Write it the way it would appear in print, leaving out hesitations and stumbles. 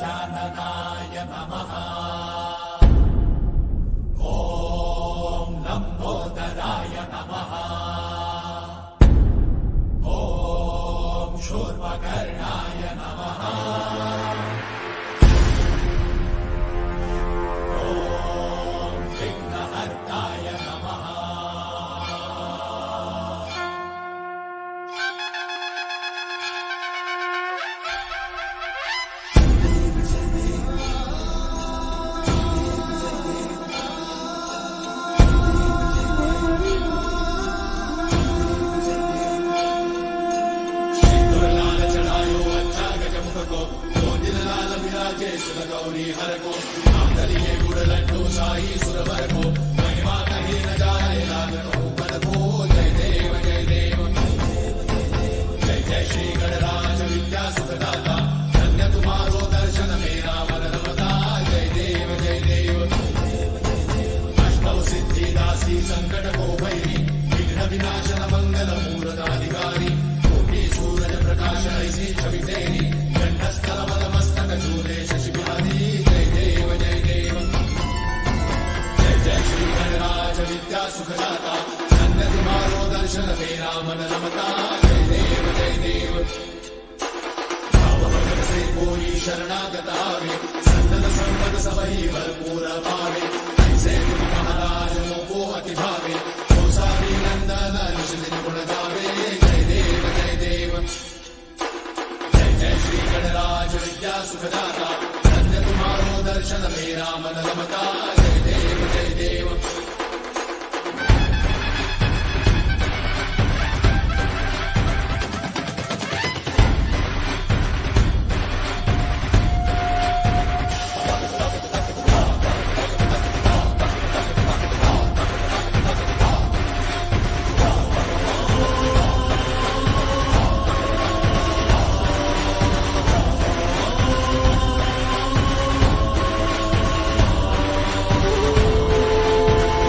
गजाननाय नमः। ॐ लम्बोदराय नमः। ॐ शूर्पकर्णाय नमः। ॐ विघ्नहर्ताय नमः। गौरी हर को आंतरिये गुड़ लड्डू शाही सुरवर को महिमा कहीं न जाए लागतो पद को। जय देव जय देव जय जय श्री गणराज विद्या सुखदाता। धन्य तुम्हारो दर्शन मेरा मन रमता। जय देव जय देव अष्टौ सिद्धि दासी संकट को भैरी विघ्न विनाशन मंगल मूर्ताधिकारी। कोटि सूरज प्रकाश ऐसी छवि तेरी कंठस्थल मद मस्तक झूले शशि बिहारी। जय देव जय देव जय जय श्री गणराज विद्या सुखदाता। धन्य तुम्हारो दर्शन मेरा मन रमता। जय देव जय देव भाव भगत से कोई शरणागत आवे सन्नत संपद सबही भरपूर पावे। ऐसे तुम महाराज मोको अति भावे कौसारी नंदन निशिदिन गुण गावे। जय देव जय देव जय जय श्री गणराज विद्या सुखदाता। धन्य तुम्हारो दर्शन मेरा मन रमता। जय देव जय देव